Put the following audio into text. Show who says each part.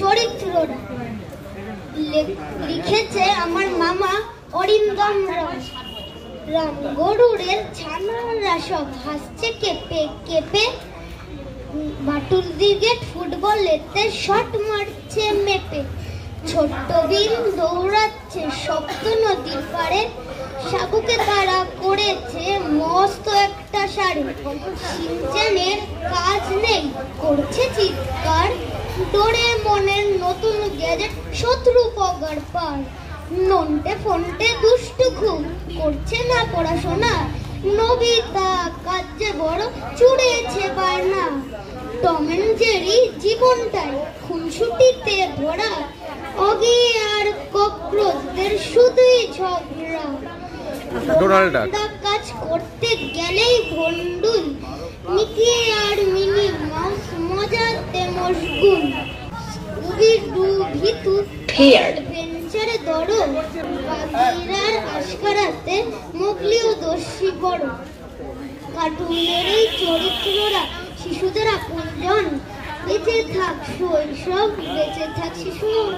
Speaker 1: চরিত্ররা। লিখেছে আমার মামা অরিন্দম রাম। গরুড়ের ছানারা সব হাসছে কেঁপে কেঁপে। বাটুল ব্রিগেড ফুটবলেতে শট মারছে মেপে। ছোট্ট বিন দৌড়াচ্ছে সপ্ত নদীর পাড়ে। সাবুকে তারা করেছে মস্ত একটা শাড়ি। সিনচানের কাজ নেই করছে চিৎকার। ডোরেমনের নতুন গ্যাজেট শত্রু পগার পার। নন্টে ফন্টে দুষ্টু খুব করছে না পড়াশোনা। নবিতা কাজে বড় চুড়েছে বায়না। টম এন্ড জেরি জীবনটাই খুনসুটিতে ভরা। অগি আর ককরোচদের শুধুই ঝগড়া। কাজ করতে গেলেই ভন্ডুল। মিকি আর মিনি মাউস মজাতে মশগুল। স্কুবি-ডু ভিতু অ্যাডভেঞ্চারে দড়। বাগিরার আশকারাতে মোগলিও দস্যি বড়। কার্টুনের এই চরিত্ররা শিশুদের আপনজন। বেঁচে থাক শৈশব, বেঁচে থাক শিশু।